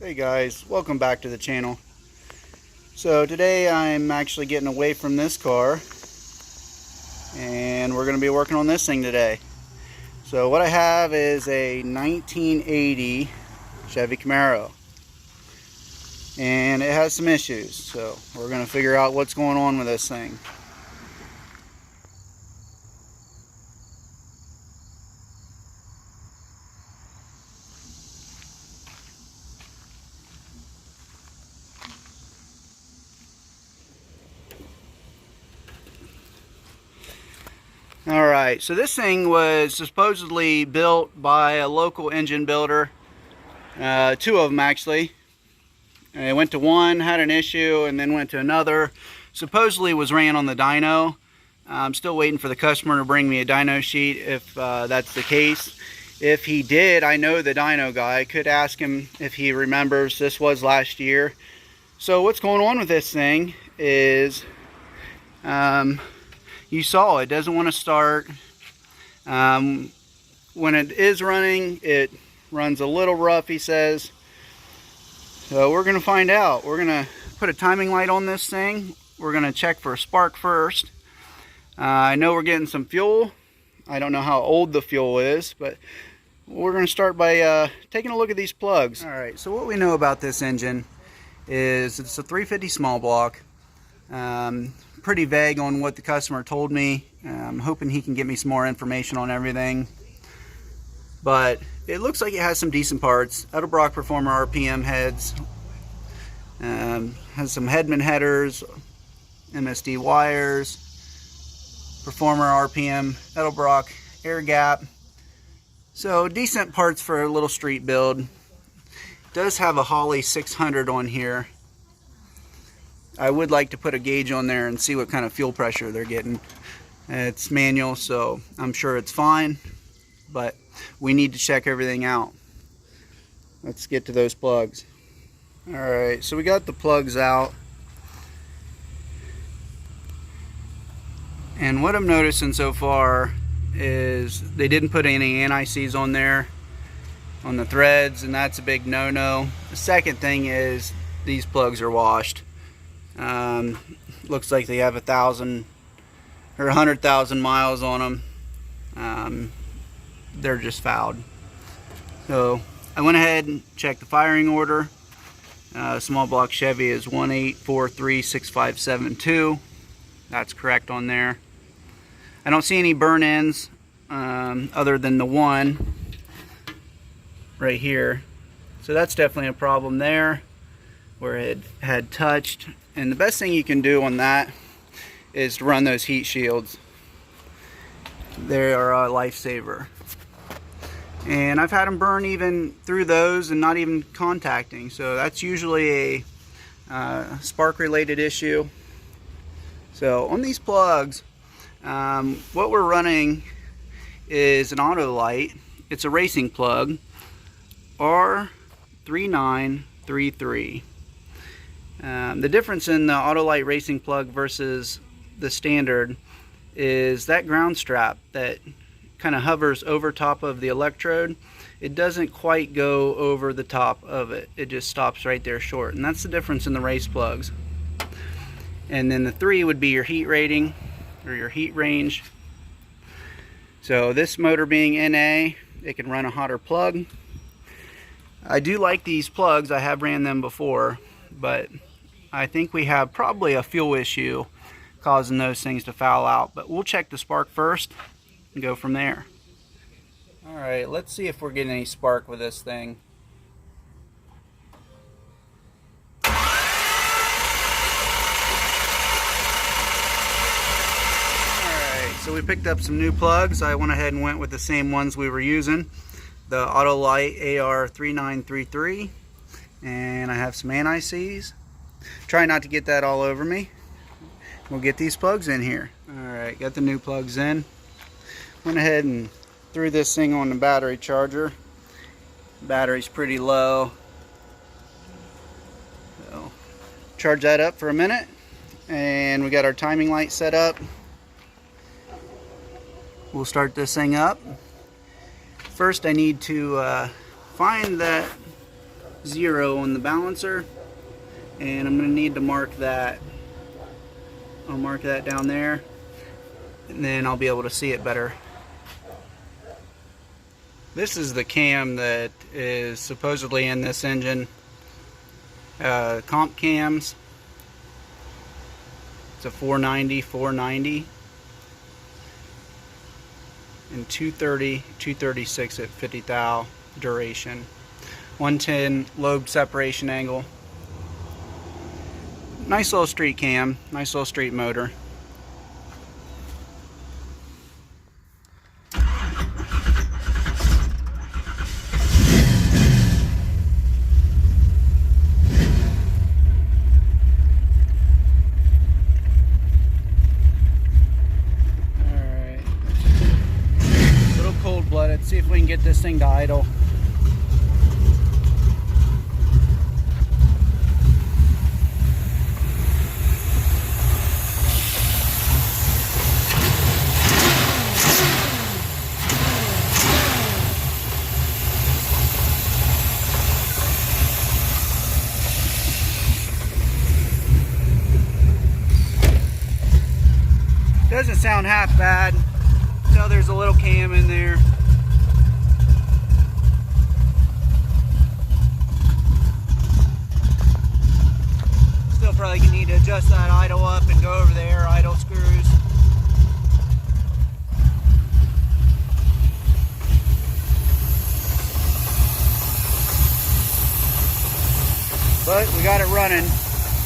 Hey guys, welcome back to the channel. So today I'm actually getting away from this car and we're going to be working on this thing today. So what I have is a 1980 Chevy Camaro and it has some issues, so we're going to figure out what's going on with this thing. Alright, so this thing was supposedly built by a local engine builder. Two of them actually. It went to one, had an issue, and then went to another. Supposedly was ran on the dyno. I'm still waiting for the customer to bring me a dyno sheet if that's the case. If he did, I know the dyno guy. I could ask him if he remembers. This was last year. So what's going on with this thing is... you saw it doesn't want to start. When it is running, it runs a little rough, he says. So we're going to find out. We're going to put a timing light on this thing. We're going to check for a spark first. I know we're getting some fuel. I don't know how old the fuel is, but we're going to start by taking a look at these plugs. Alright, so what we know about this engine is it's a 350 small block. Pretty vague on what the customer told me. I'm hoping he can get me some more information on everything, but it looks like it has some decent parts. Edelbrock Performer RPM heads, has some Headman headers, MSD wires, Performer RPM, Edelbrock air gap, so decent parts for a little street build. It does have a Holley 600 on here. I would like to put a gauge on there and see what kind of fuel pressure they're getting. It's manual, so I'm sure it's fine, but we need to check everything out. Let's get to those plugs. Alright, so we got the plugs out. And what I'm noticing so far is they didn't put any anti-seize on there, on the threads, and that's a big no-no. The second thing is these plugs are washed. Looks like they have 1,000 or 100,000 miles on them. They're just fouled. So I went ahead and checked the firing order. Small block Chevy is 18436572. That's correct on there. I don't see any burn ends other than the one right here. So that's definitely a problem there where it had touched. And the best thing you can do on that is to run those heat shields. They are a lifesaver. And I've had them burn even through those and not even contacting. So that's usually a spark related issue. So on these plugs, what we're running is an auto light. It's a racing plug, R3933. The difference in the Autolite racing plug versus the standard is that ground strap that kind of hovers over top of the electrode. It doesn't quite go over the top of it. It just stops right there short, and that's the difference in the race plugs. And then the 3 would be your heat rating or your heat range. So this motor being NA, it can run a hotter plug. I do like these plugs. I have ran them before, but I think we have probably a fuel issue causing those things to foul out. But we'll check the spark first and go from there. Alright, let's see if we're getting any spark with this thing. Alright, so we picked up some new plugs. I went ahead and went with the same ones we were using. The Autolite AR3933. And I have some anti-seize. Try not to get that all over me. We'll get these plugs in here. Alright, got the new plugs in. Went ahead and threw this thing on the battery charger. Battery's pretty low. So, charge that up for a minute. And we got our timing light set up. We'll start this thing up. First I need to find that 0 on the balancer, and I'm going to need to mark that. I'll mark that down there, and then I'll be able to see it better. This is the cam that is supposedly in this engine. Comp cams. It's a 490 and 230, 236 at 50 thou duration. 110 lobe separation angle. Nice little street cam, nice little street motor. Alright. A little cold-blooded. See if we can get this thing to idle. Doesn't sound half bad. So there's a little cam in there. Still probably need to adjust that idle up and go over there, idle screws. But we got it running.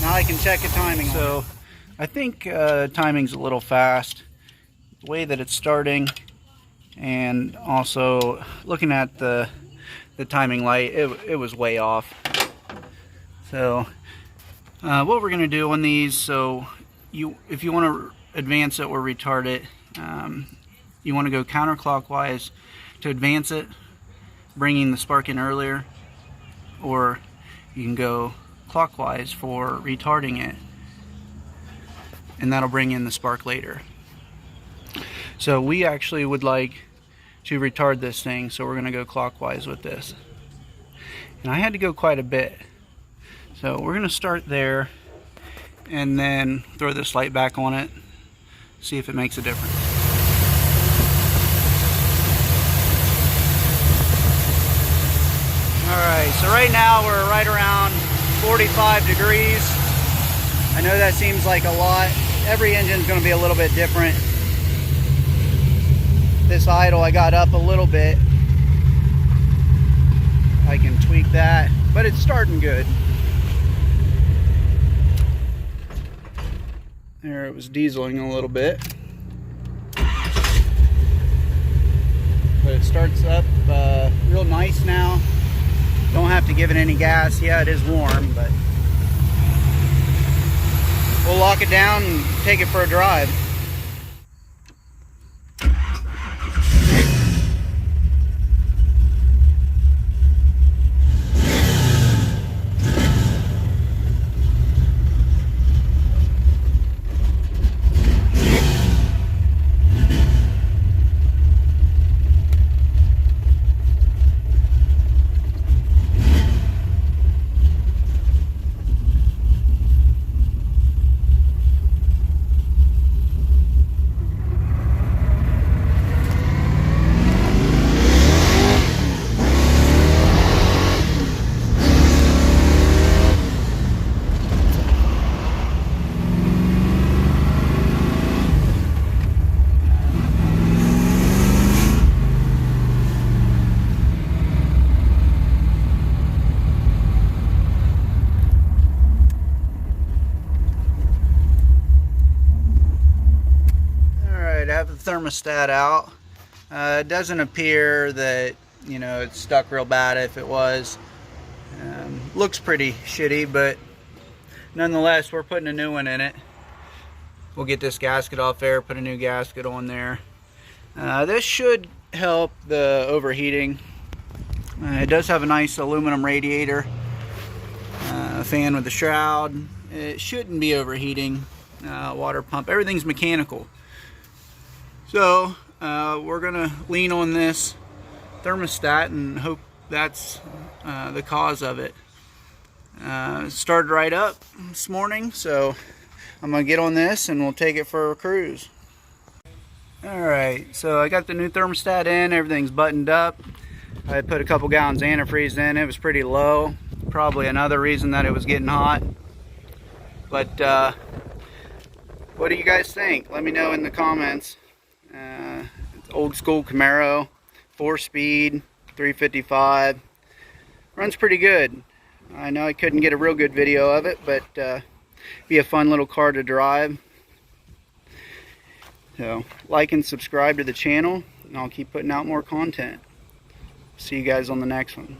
Now I can check the timing. So I think timing's a little fast, the way that it's starting, and also looking at the timing light, it was way off. So what we're going to do on these, so if you want to advance it or retard it, you want to go counterclockwise to advance it, bringing the spark in earlier, or you can go clockwise for retarding it, and that'll bring in the spark later. So we actually would like to retard this thing, so we're going to go clockwise with this. And I had to go quite a bit. So we're going to start there and then throw this light back on it, see if it makes a difference. Alright, so right now we're right around 45 degrees. I know that seems like a lot. Every engine's going to be a little bit different. This idle I got up a little bit. I can tweak that, but it's starting good. There, it was dieseling a little bit. But it starts up real nice now. Don't have to give it any gas. Yeah, it is warm, but we'll lock it down and take it for a drive. I have the thermostat out. It doesn't appear that, you know, it's stuck real bad. If it was, looks pretty shitty, but nonetheless, we're putting a new one in it. We'll get this gasket off there, put a new gasket on there. This should help the overheating. It does have a nice aluminum radiator, a fan with a shroud. It shouldn't be overheating. Water pump, everything's mechanical. So we're gonna lean on this thermostat and hope that's the cause of it. Started right up this morning, so I'm gonna get on this and we'll take it for a cruise. Alright, so I got the new thermostat in, everything's buttoned up. I put a couple gallons of antifreeze in, it was pretty low. Probably another reason that it was getting hot. But what do you guys think? Let me know in the comments. It's old school Camaro, 4-speed, 355. Runs pretty good. I know I couldn't get a real good video of it, but be a fun little car to drive. So like and subscribe to the channel, and I'll keep putting out more content. See you guys on the next one.